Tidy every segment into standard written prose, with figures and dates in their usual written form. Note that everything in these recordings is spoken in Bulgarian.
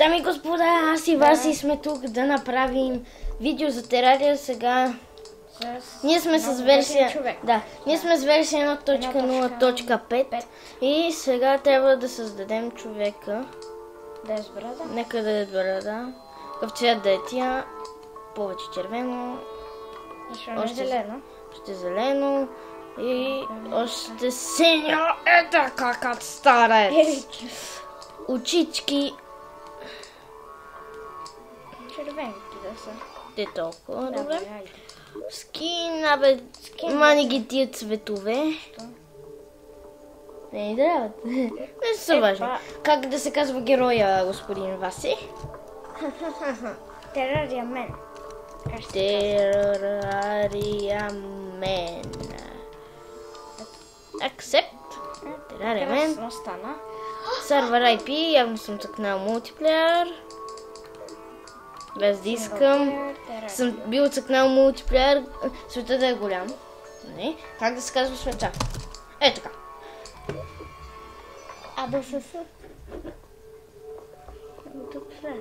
Дами и господа, аз и Васи сме тук да направим видео за Терария сега. Ние сме с версия... Да, ние сме с версия 1.0.5 и сега трябва да създадем човека. Да е с брада? Нека да е с брада. Какъв цвят да е тя? Повече червено. Още зелено. Още зелено. И още синьо. Ето как старец. Очички. Червенки да са. Те толкова. Добре. Айде. Скин, абе, мани ги тия цветове. Не трябва. Не са важни. Как да се казва героя, господин Васи? Терария мен. Терария мен. Accept. Терария мен. Кръсно стана. Сервер IP, явно съм цъкнал мултиплеер. Без да искам. Съм бил цъкнал мултиплеер. Света да е голям. Не. Как да се казва света? Е така. АБСС. Добре.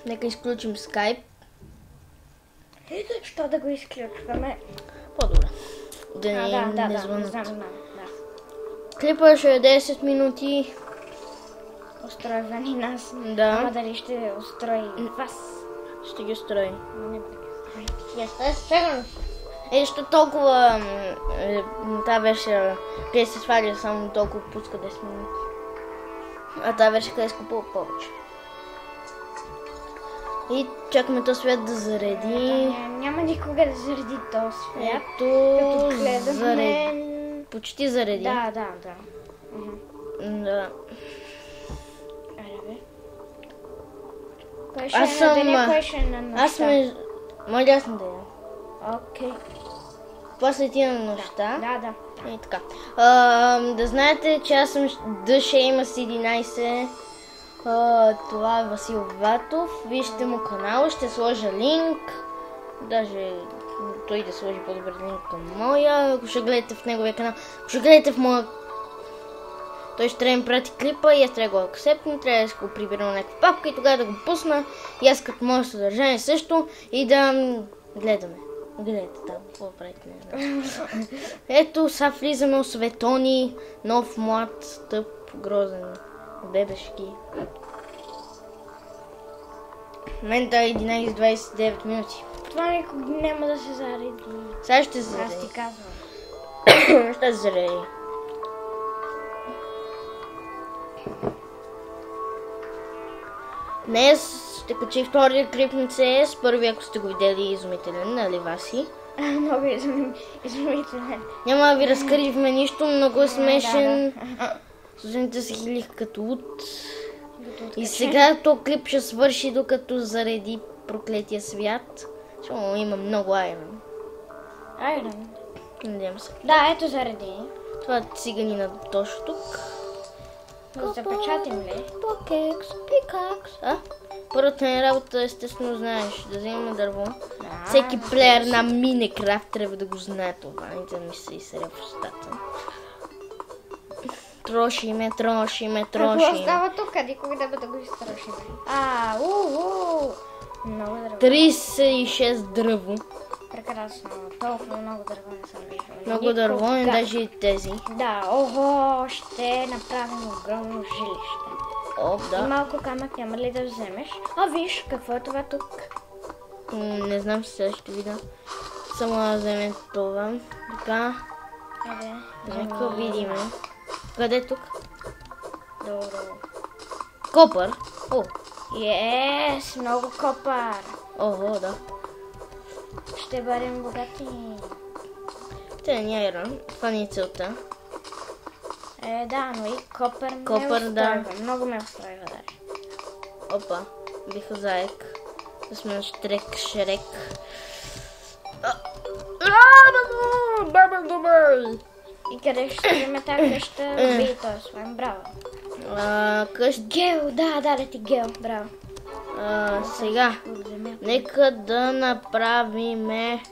Нека изключим Skype. Що да го изключваме? По-добре. Да не звънат. Клипът ще е 10 минути. Устройва ни нас. Да. Ама дали ще устрои вас? Ще ги устрои. Не Защо толкова тази версия, къде се сваля само толкова пуска 10 минути. А тази версия къде скупува повече. И чакаме този свят да зареди. Няма никога да зареди този свят. Ето, зареди. Почти зареди. Да. Да. Аре бе. Кой ще е на деня, кой ще е на нощта? Аз сме... Може ясно да е. Окей. После тия на нощта. Да. И така. Да знаете, че аз съм DShamus 11. Това е Васил Ватов. Вижте му канал, ще сложа линк. Даже той да сложи по-добър линк към моя. Ако ще гледате в неговия канал, ако ще гледате в моя... Той ще трябва да ми прати клипа и аз трябва да го акцептна, трябва да го прибера на някаква папка и тогава да го пусна. И аз като мое съдържание също и да гледаме. Гледайте там, какво правите, не знам. Ето, сега влизаме в Светони, нов, млад, тъп, грозен, бебешки. В момента е 11:29 минути. Това никога няма да се зареди. Сега ще се зареди. Аз ти казвам. Ще се зареди. Днес ще качи втория клип на CS. Първи, ако сте го видели, изумителен, нали Васи? Много изумителен. Няма да ви разкриваме нищо, много е смешен. Слушайте се хилих като ут. И сега този клип ще свърши, докато зареди проклетия свят. Защото има много айрон. Айрон? Надявам се. Да, ето зареди. Това е циганина точно тук. Да запечатим ли? Пикакс. Първата ни работа, естествено, знаеш, да вземем дърво. Всеки плеер на Minecraft трябва да го знае това. Не да ми се изсеря в устата. Трошиме. Какво става тук? Никога да го изтрошим. Много дърво. 36 дърво. Прекрасно. Толкова много дърво не съм виждала. Много дърво, не даже и тези. Да, ще направим огромно жилище. Да. И малко камък няма ли да вземеш? Виж, какво е това тук? Не знам, сега ще видя. Само да вземем това. Така. Нека видим. Къде е тук? Добро. Копър. Много копър. Да. Ще бъдем богати. Те не айрон. Това не е целта. Да, но и копър ме да. Много ме устройва, даже. Опа, биха заек. Да сме на Шрек. И къде ще строиме тази къща? Вие той своем, браво. Гео, да ти гео, браво. Сега, нека да направиме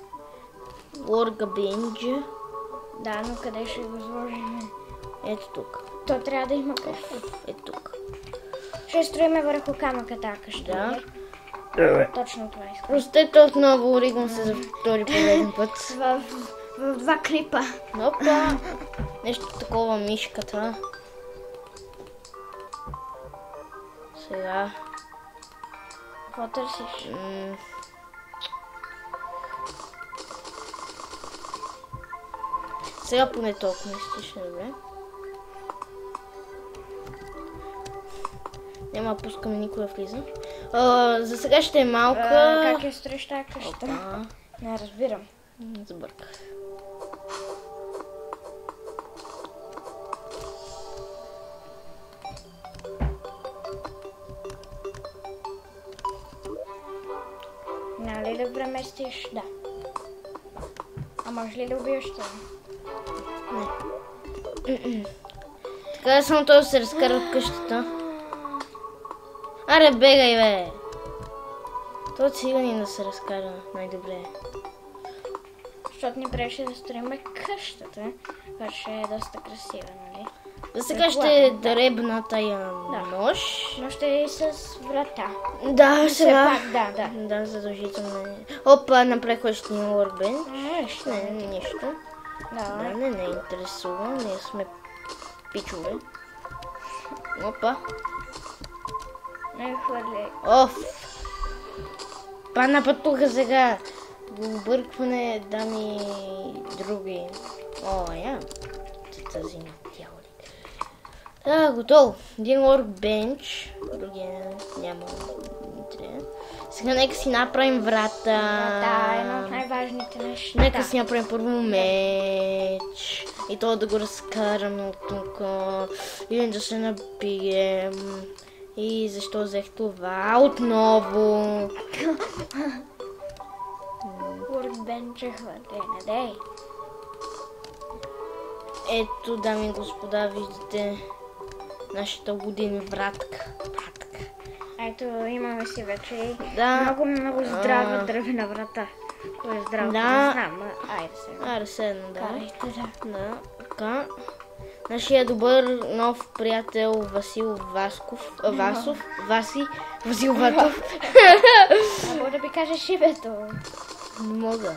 workbench. Да, но къде ще го сложим? Ето тук. То трябва да има кафе. Ето тук. Ще строиме върху камъка тази къща. Да. Точно това искам. Простете отново, оригам се за втори пореден път. В два клипа. Опа! Нещо такова мишката. Сега. Какво търсиш? Сега поне толкова не стише, добре. Няма да пускаме никой да влиза. За сега ще е малка. Как я строиш тази къща? Не разбирам. Забърках. Нали да преместиш? Да. А може ли да убиеш това? Не. Така само той да се разкара от къщата. Аре, бегай, бе! Той циганин да се разкара най-добре. Защото ни трябваше да строиме къщата, която ще е доста красива, нали? За сега ще е дребна тая нож. Но ще е и с врата. Да, сега. Пак, да. Да, задължително е. Опа, направих още един workbench. Не, нищо. Да, не интересува. Ние сме пичове. Опа. Не хвърли. Оф! Пана пътуха сега. Объркване, дами други. О, я. Тази дяволи. Да, готово. Един workbench. Другия няма. Не трябва. Сега нека си направим врата. Да, едно от най-важните неща. Нека си направим първо меч. И то да го разкараме от тук. И да се набием. И защо взех това отново? Workbench е хвърлена, дей. Ето, дами и господа, виждате нашата година вратка. Ето, имаме си вече Да. много здрава дървена врата. Кой е здрава? Да. Не знам, айде сега. Аре, седно, да. Карайте, да. Да, така. Нашия добър нов приятел Васил Васов. Васил Ватов. Мога да ми кажеш името. Не мога.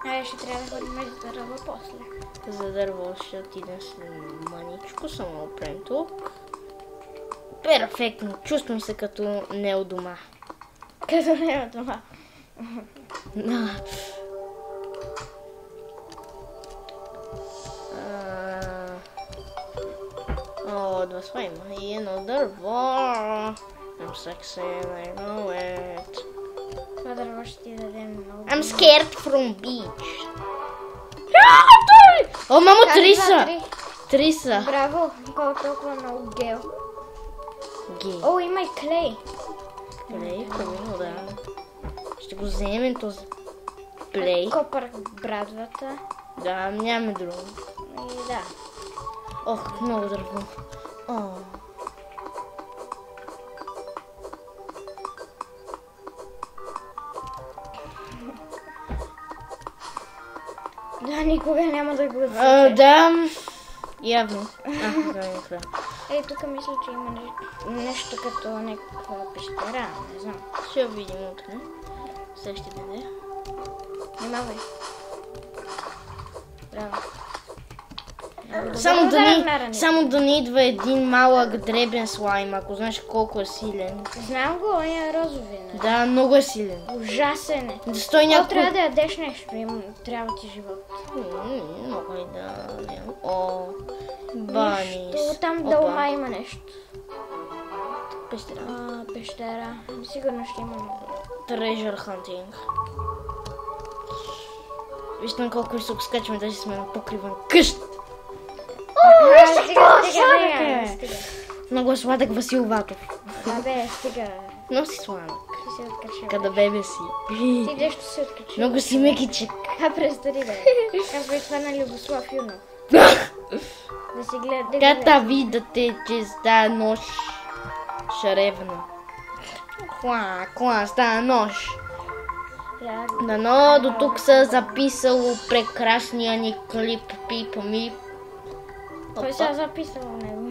Айде, ще трябва да ходим за дърво после. За дърво ще отидем след маничко, само оправим тук. Перфектно, чувствам се като не у дома. Като не е от дома. О, два сла има и едно дърво. I'm sexy and I know it. Това дърво ще ти дадем много. I'm scared from beach. О, мамо, три са! Три са. Браво, колко толкова много гел. Гей. О, има и клей. Плей, хубаво, да. Ще го вземем този плей. Копър брадвата. Да, нямаме друго. И да. Ох, много дърво. О. Да, никога няма да го Да, явно. Да. Ей, тук мисля, че има нещо като някаква пещера, не знам. Ще видим утре. Сега ще даде. Внимавай. Браво. Само да ни идва един малък дребен слайм, ако знаеш колко е силен. Знам го, он е розови. Да, много е силен. Ужасен е. Да стои някой... Трябва да ядеш нещо, трябва ти живот. Мога и да... О, банис. Там долу май има нещо. Пещера. Пещера. Сигурно ще има много. Treasure hunting. Вижте на колко високо скачваме, даже сме на покрива къща. Стига. Много е сладък Васил Ватов. Абе, стига. Много си сладък. Ти се откачи. Къде бебе си. Ти нещо се откачи. Много си мекичек. Престани да. Казва и това на Любослав Юнов. Да си гледа. Ката видате, че ста нож шаревна. Кла, ста нож. Дано до тук са записало прекрасния ни клип Пипа Ми. Кой се е записал в него?